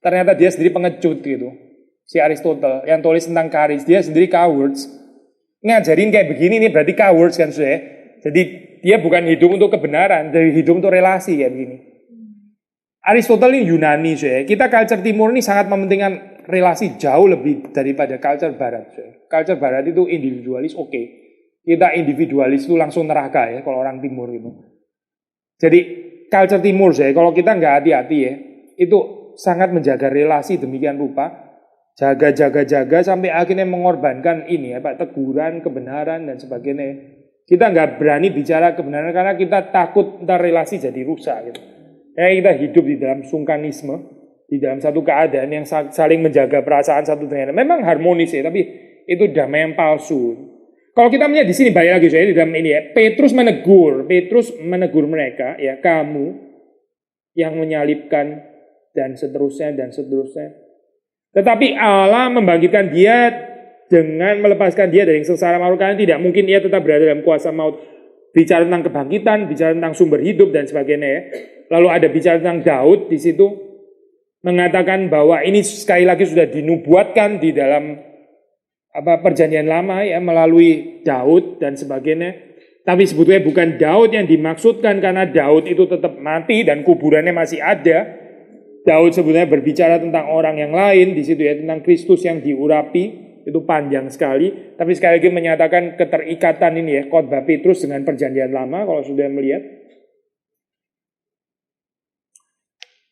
Speaker 1: Ternyata dia sendiri pengecut gitu. Si Aristotle yang tulis tentang courage, dia sendiri cowards. Ngajarin kayak begini nih berarti cowards kan saya. Jadi dia bukan hidup untuk kebenaran, dari hidup untuk relasi kayak begini. Aristotle ini Yunani saya. Kita culture timur ini sangat mementingkan relasi jauh lebih daripada culture barat saya. Culture barat itu individualis oke. Kita individualis itu langsung neraka ya kalau orang timur itu. Jadi culture timur saya, kalau kita nggak hati-hati ya, itu sangat menjaga relasi demikian rupa. Jaga sampai akhirnya mengorbankan ini ya Pak, teguran, kebenaran dan sebagainya. Kita nggak berani bicara kebenaran karena kita takut ntar relasi jadi rusak gitu. Ya, kita hidup di dalam sungkanisme, di dalam satu keadaan yang saling menjaga perasaan satu dengan lain. Memang harmonis ya, tapi itu damai yang palsu. Kalau kita melihat di sini balik lagi saya di dalam ini ya, Petrus menegur mereka ya, kamu yang menyalibkan dan seterusnya. Tetapi Allah membangkitkan dia dengan melepaskan dia dari sengsara maut, karena tidak mungkin ia tetap berada dalam kuasa maut. Bicara tentang kebangkitan, bicara tentang sumber hidup dan sebagainya ya. Lalu ada bicara tentang Daud di situ mengatakan bahwa ini sekali lagi sudah dinubuatkan di dalam perjanjian lama ya melalui Daud dan sebagainya. Tapi sebetulnya bukan Daud yang dimaksudkan karena Daud itu tetap mati dan kuburannya masih ada. Daud sebetulnya berbicara tentang orang yang lain di situ ya, tentang Kristus yang diurapi. Itu panjang sekali, tapi sekali lagi menyatakan keterikatan ini ya, khotbah Petrus dengan perjanjian lama kalau sudah melihat.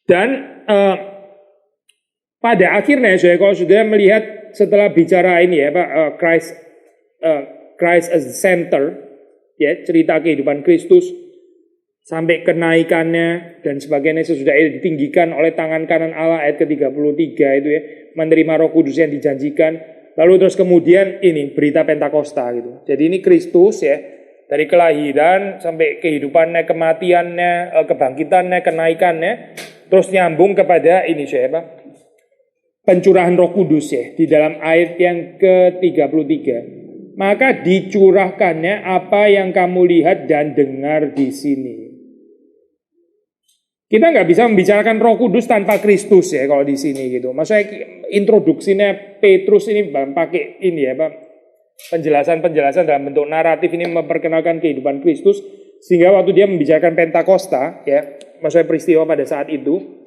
Speaker 1: Dan pada akhirnya saya kalau sudah melihat setelah bicara ini ya Pak, Christ as the center ya, cerita kehidupan Kristus sampai kenaikannya dan sebagainya sesudah itu ditinggikan oleh tangan kanan Allah ayat ke-33 itu ya, menerima Roh Kudus yang dijanjikan. Lalu terus kemudian ini berita Pentakosta gitu. Jadi ini Kristus ya, dari kelahiran sampai kehidupannya, kematiannya, kebangkitannya, kenaikannya, terus nyambung kepada ini siapa? Pencurahan Roh Kudus ya di dalam ayat yang ke-33. Maka dicurahkannya apa yang kamu lihat dan dengar di sini. Kita nggak bisa membicarakan Roh Kudus tanpa Kristus ya kalau di sini gitu. Maksudnya introduksinya Petrus ini pakai ini ya Pak, penjelasan dalam bentuk naratif ini memperkenalkan kehidupan Kristus sehingga waktu dia membicarakan Pentakosta ya, maksudnya peristiwa pada saat itu,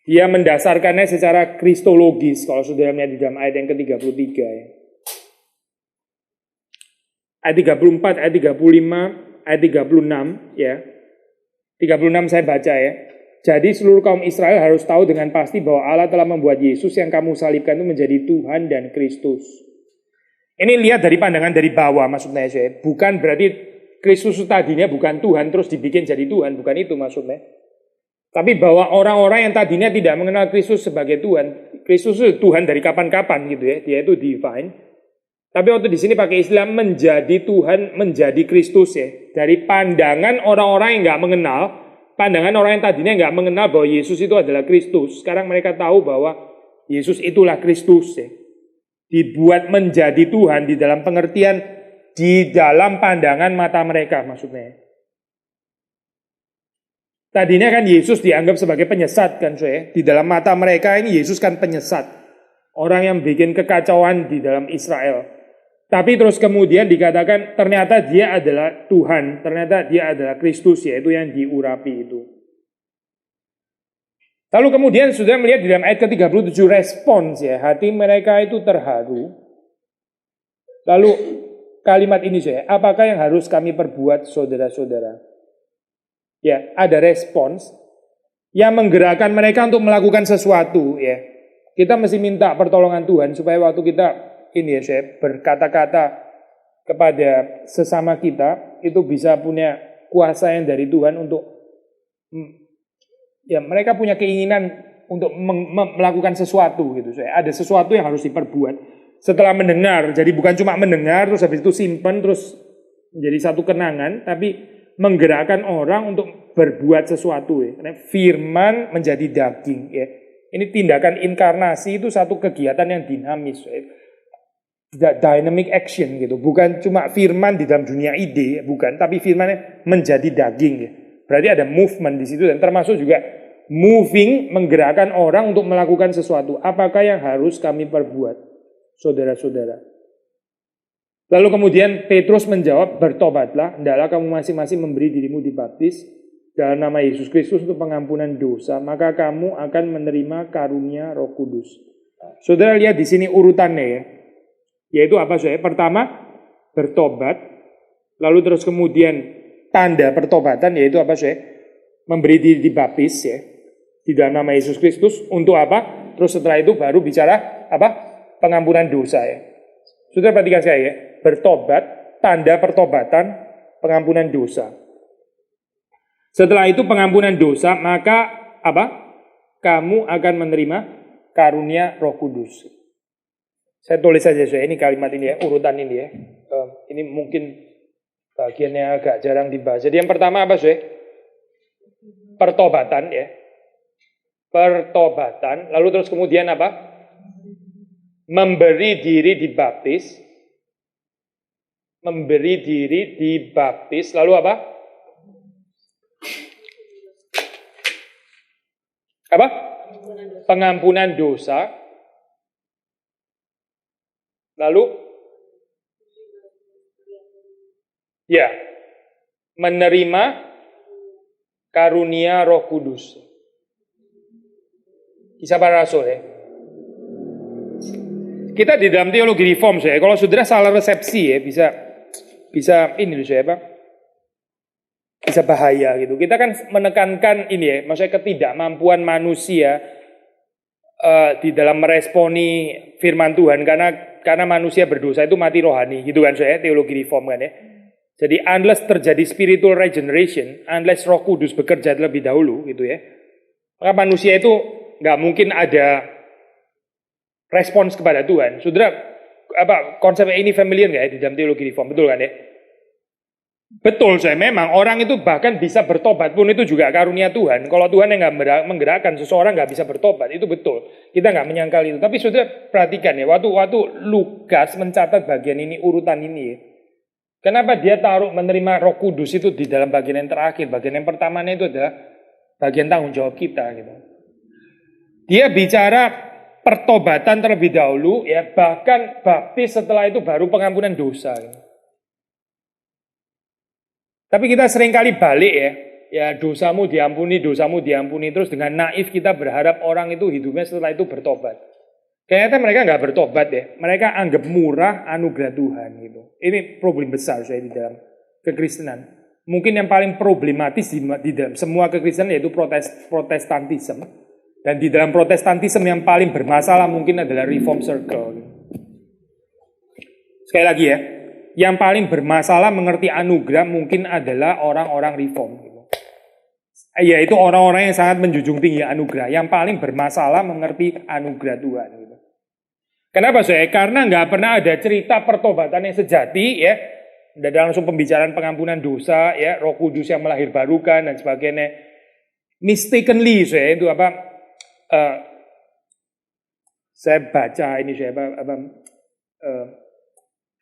Speaker 1: dia mendasarkannya secara kristologis kalau sudah melihat di dalam ayat yang ke-33 ya. Ayat 34, ayat 35, ayat 36 ya. 36 saya baca ya. Jadi seluruh kaum Israel harus tahu dengan pasti bahwa Allah telah membuat Yesus yang kamu salibkan itu menjadi Tuhan dan Kristus. Ini lihat dari pandangan dari bawah maksudnya saya. Bukan berarti Kristus tadinya bukan Tuhan terus dibikin jadi Tuhan, bukan itu maksudnya. Tapi bahwa orang-orang yang tadinya tidak mengenal Kristus sebagai Tuhan, Kristus itu Tuhan dari kapan-kapan gitu ya, dia itu divine. Tapi waktu di sini pakai istilah menjadi Tuhan, menjadi Kristus ya. Dari pandangan orang-orang yang nggak mengenal, pandangan orang yang tadinya nggak mengenal bahwa Yesus itu adalah Kristus. Sekarang mereka tahu bahwa Yesus itulah Kristus ya. Dibuat menjadi Tuhan di dalam pengertian, di dalam pandangan mata mereka maksudnya. Tadinya kan Yesus dianggap sebagai penyesat kan saya. Di dalam mata mereka ini Yesus kan penyesat. Orang yang bikin kekacauan di dalam Israel. Tapi terus kemudian dikatakan ternyata dia adalah Tuhan, ternyata dia adalah Kristus, yaitu yang diurapi itu. Lalu kemudian sudah melihat di dalam ayat ke-37 respons ya, hati mereka itu terharu. Lalu kalimat ini saya, apakah yang harus kami perbuat saudara-saudara? Ya, ada respons yang menggerakkan mereka untuk melakukan sesuatu ya. Kita mesti minta pertolongan Tuhan supaya waktu kita ini ya saya berkata-kata kepada sesama kita itu bisa punya kuasa yang dari Tuhan untuk ya mereka punya keinginan untuk melakukan sesuatu gitu saya. Ada sesuatu yang harus diperbuat setelah mendengar. Jadi bukan cuma mendengar terus habis itu simpan terus menjadi satu kenangan, tapi menggerakkan orang untuk berbuat sesuatu ya. Karena firman menjadi daging ya. Ini tindakan inkarnasi itu satu kegiatan yang dinamis ya. Dynamic action gitu, bukan cuma firman di dalam dunia ide, bukan, tapi firmannya menjadi daging ya. Berarti ada movement di situ dan termasuk juga moving, menggerakkan orang untuk melakukan sesuatu. Apakah yang harus kami perbuat, saudara-saudara? Lalu kemudian Petrus menjawab, bertobatlah, hendaklah kamu masing-masing memberi dirimu dibaptis dalam nama Yesus Kristus untuk pengampunan dosa, maka kamu akan menerima karunia Roh Kudus. Saudara lihat di sini urutannya ya. Yaitu apa saya? Pertama, bertobat. Lalu terus kemudian tanda pertobatan yaitu apa saya? Memberi diri dibaptis ya. Di dalam nama Yesus Kristus. Untuk apa? Terus setelah itu baru bicara apa? Pengampunan dosa ya. Saudara perhatikan saya ya. Bertobat, tanda pertobatan, pengampunan dosa. Setelah itu pengampunan dosa, maka apa? Kamu akan menerima karunia Roh Kudus. Saya tulis saja saya ini kalimat ini ya, urutan ini ya. Ini mungkin bagian yang agak jarang dibahas. Jadi yang pertama apa sih? Pertobatan ya. Pertobatan, lalu terus kemudian apa? Memberi diri dibaptis. Memberi diri dibaptis, lalu apa? Apa? Pengampunan dosa. Lalu, ya, menerima karunia Roh Kudus. Kisah para Rasul ya. Kita di dalam teologi reform saya, kalau saudara salah resepsi ya, bisa ini loh saya Pak. Bisa bahaya gitu. Kita kan menekankan ini ya, maksudnya ketidakmampuan manusia di dalam meresponi firman Tuhan karena manusia berdosa itu mati rohani gitu kan saya teologi reform kan ya. Jadi unless terjadi spiritual regeneration, unless Roh Kudus bekerja terlebih dahulu gitu ya, maka manusia itu nggak mungkin ada respons kepada Tuhan. Saudara apa konsepnya ini familiar nggak ya di dalam teologi reform, betul kan ya? Betul saya, memang orang itu bahkan bisa bertobat pun itu juga karunia Tuhan. Kalau Tuhan yang nggak menggerakkan seseorang nggak bisa bertobat, itu betul. Kita nggak menyangkal itu. Tapi saudara perhatikan ya, waktu Lukas mencatat bagian ini, urutan ini ya. Kenapa dia taruh menerima Roh Kudus itu di dalam bagian yang terakhir? Bagian yang pertamanya itu adalah bagian tanggung jawab kita gitu. Dia bicara pertobatan terlebih dahulu ya, bahkan baptis setelah itu baru pengampunan dosa gitu. Tapi kita seringkali balik ya dosamu diampuni, terus dengan naif kita berharap orang itu hidupnya setelah itu bertobat. Ternyata mereka nggak bertobat ya, mereka anggap murah anugerah Tuhan gitu. Ini problem besar saya di dalam kekristenan. mungkin yang paling problematis di dalam semua kekristenan yaitu Protestantisme. Dan di dalam Protestantisme yang paling bermasalah mungkin adalah Reform Circle. Sekali lagi ya, yang paling bermasalah mengerti anugerah mungkin adalah orang-orang Reform. Yaitu orang-orang yang sangat menjunjung tinggi anugerah. Yang paling bermasalah mengerti anugerah Tuhan. Kenapa saya? Karena nggak pernah ada cerita pertobatan yang sejati ya. Ada langsung pembicaraan pengampunan dosa ya, Roh Kudus yang melahirbarukan dan sebagainya. Mistakenly saya itu saya baca ini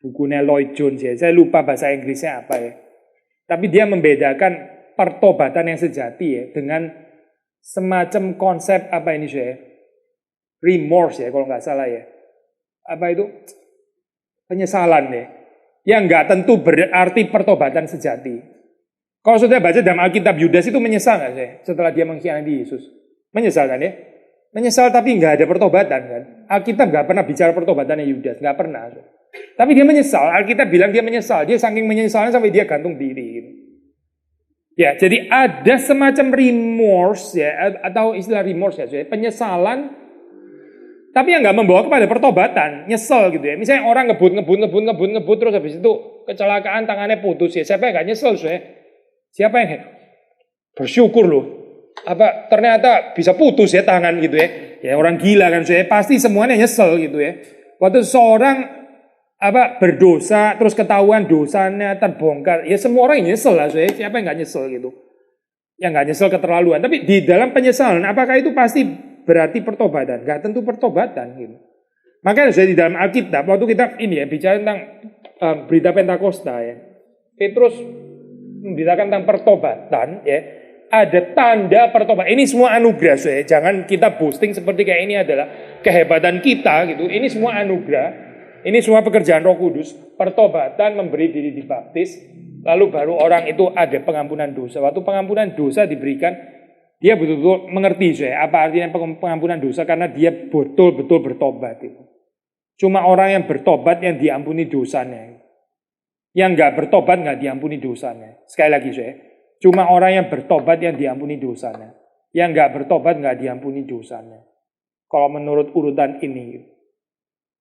Speaker 1: bukunya Lloyd Jones ya. Saya lupa bahasa Inggrisnya apa ya. Tapi dia membedakan pertobatan yang sejati ya dengan semacam konsep remorse ya kalau nggak salah ya. Apa itu? Penyesalan ya. Yang nggak tentu berarti pertobatan sejati. Kalau sudah baca dalam Alkitab, Yudas itu menyesal nggak sih setelah dia mengkhianati Yesus? Menyesal kan ya? Menyesal tapi nggak ada pertobatan kan? Alkitab nggak pernah bicara pertobatannya Yudas, nggak pernah. Tapi dia menyesal. Alkitab bilang dia menyesal. Dia saking menyesalnya sampai dia gantung diri. Ya, jadi ada semacam remorse ya, atau istilah remorse ya, penyesalan. Tapi yang nggak membawa kepada pertobatan, nyesel gitu ya. Misalnya orang ngebut terus habis itu kecelakaan tangannya putus ya. Siapa yang nggak nyesel saya? Siapa yang bersyukur loh? Apa ternyata bisa putus ya tangan gitu ya? Ya orang gila kan saya. Pasti semuanya nyesel gitu ya. Waktu seorang berdosa terus ketahuan dosanya terbongkar, ya semua orang nyesel lah saya. Siapa yang nggak nyesel gitu? Yang nggak nyesel keterlaluan. Tapi di dalam penyesalan, apakah itu pasti berarti pertobatan? Gak tentu pertobatan gitu. Makanya saya di dalam Alkitab waktu kita ini ya bicara tentang berita Pentakosta ya. Petrus memberitakan tentang pertobatan ya. Ada tanda pertobatan. Ini semua anugerah ya. Jangan kita boasting seperti kayak ini adalah kehebatan kita gitu. Ini semua anugerah. Ini semua pekerjaan Roh Kudus. Pertobatan, memberi diri dibaptis, lalu baru orang itu ada pengampunan dosa. Waktu pengampunan dosa diberikan, dia betul-betul mengerti saya apa artinya pengampunan dosa karena dia betul-betul bertobat itu. Cuma orang yang bertobat yang diampuni dosanya. Yang nggak bertobat nggak diampuni dosanya. Sekali lagi saya, cuma orang yang bertobat yang diampuni dosanya. Yang nggak bertobat nggak diampuni dosanya. Kalau menurut urutan ini.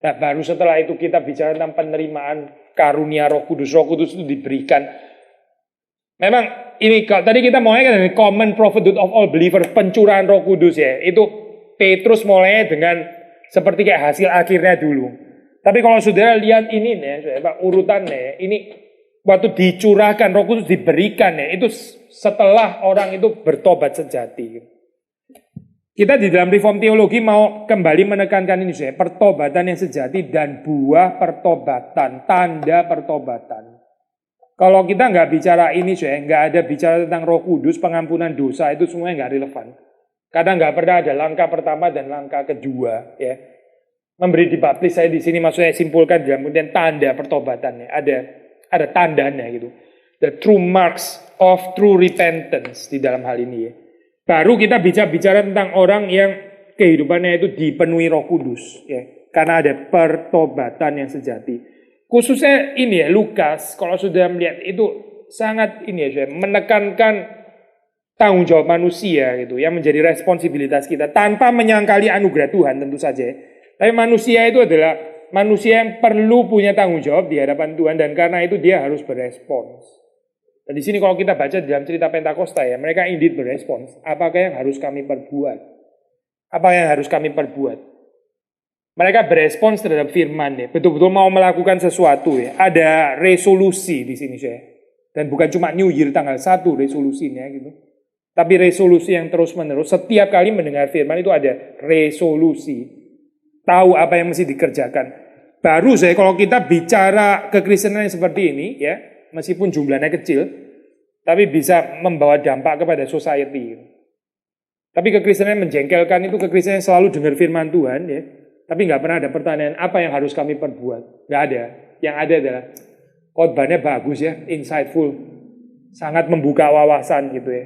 Speaker 1: Nah baru setelah itu kita bicara tentang penerimaan karunia Roh Kudus. Roh Kudus itu diberikan. Memang ini tadi kita mulai kan dari common prophethood of all believers, pencurahan Roh Kudus ya. Itu Petrus mulai dengan seperti kayak hasil akhirnya dulu. Tapi kalau saudara lihat ini nih, urutannya ini waktu dicurahkan Roh Kudus diberikan ya, itu setelah orang itu bertobat sejati. Kita di dalam reform teologi mau kembali menekankan ini saya, pertobatan yang sejati dan buah pertobatan, tanda pertobatan. Kalau kita nggak bicara ini saya, nggak ada bicara tentang Roh Kudus, pengampunan dosa itu semuanya nggak relevan. Karena nggak pernah ada langkah pertama dan langkah kedua ya. Memberi dibaptis saya di sini maksudnya simpulkan dalam kemudian tanda pertobatannya, ada tandanya gitu. The true marks of true repentance di dalam hal ini ya. Baru kita bicara tentang orang yang kehidupannya itu dipenuhi Roh Kudus ya. Karena ada pertobatan yang sejati. Khususnya ini ya Lukas kalau sudah melihat itu sangat ini ya menekankan tanggung jawab manusia gitu yang menjadi responsibilitas kita tanpa menyangkali anugerah Tuhan tentu saja. Tapi manusia itu adalah manusia yang perlu punya tanggung jawab di hadapan Tuhan dan karena itu dia harus berespons. Dan di sini kalau kita baca dalam cerita Pentakosta ya, mereka indeed berespons. Apakah yang harus kami perbuat? Apa yang harus kami perbuat? Mereka berespons terhadap firman ya, betul-betul mau melakukan sesuatu ya. Ada resolusi di sini saya. Dan bukan cuma New Year tanggal 1 resolusinya gitu. Tapi resolusi yang terus-menerus. Setiap kali mendengar firman itu ada resolusi. Tahu apa yang mesti dikerjakan. Baru saya kalau kita bicara kekristenan yang seperti ini ya, meskipun jumlahnya kecil, tapi bisa membawa dampak kepada society. Tapi kekristenan yang menjengkelkan itu kekristenan yang selalu dengar firman Tuhan ya. Tapi nggak pernah ada pertanyaan apa yang harus kami perbuat. Nggak ada. Yang ada adalah khotbahnya bagus ya, insightful, sangat membuka wawasan gitu ya.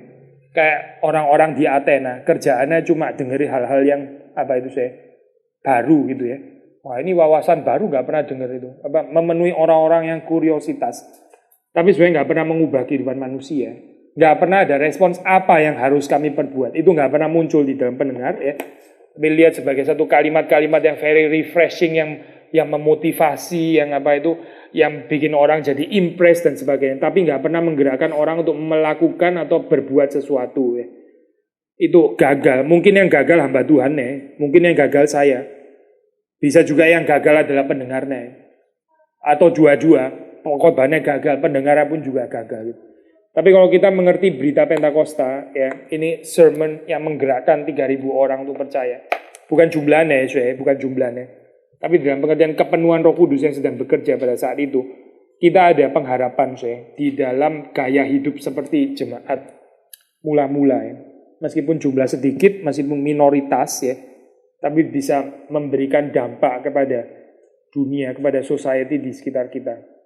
Speaker 1: Kayak orang-orang di Athena, kerjaannya cuma dengerin hal-hal yang baru gitu ya. Wah ini wawasan baru nggak pernah denger itu. Memenuhi orang-orang yang kuriositas. Tapi sebenarnya nggak pernah mengubah kehidupan manusia. Nggak pernah ada respons apa yang harus kami perbuat. Itu nggak pernah muncul di dalam pendengar ya. Tapi lihat sebagai satu kalimat-kalimat yang very refreshing, yang memotivasi, yang apa itu, yang bikin orang jadi impress dan sebagainya. Tapi nggak pernah menggerakkan orang untuk melakukan atau berbuat sesuatu ya. Itu gagal. Mungkin yang gagal hamba Tuhan ya. Mungkin yang gagal saya. Bisa juga yang gagal adalah pendengarnya. Atau jua-jua. Khotbahnya gagal, pendengarnya pun juga gagal. Tapi kalau kita mengerti berita Pentakosta, ya, ini sermon yang menggerakkan 3.000 orang untuk percaya. Bukan jumlahnya, bukan jumlahnya. Tapi dalam pengertian kepenuhan Roh Kudus yang sedang bekerja pada saat itu, kita ada pengharapan, di dalam gaya hidup seperti jemaat mula-mula, ya. Meskipun jumlah sedikit, meskipun minoritas, ya, tapi bisa memberikan dampak kepada dunia, kepada society di sekitar kita.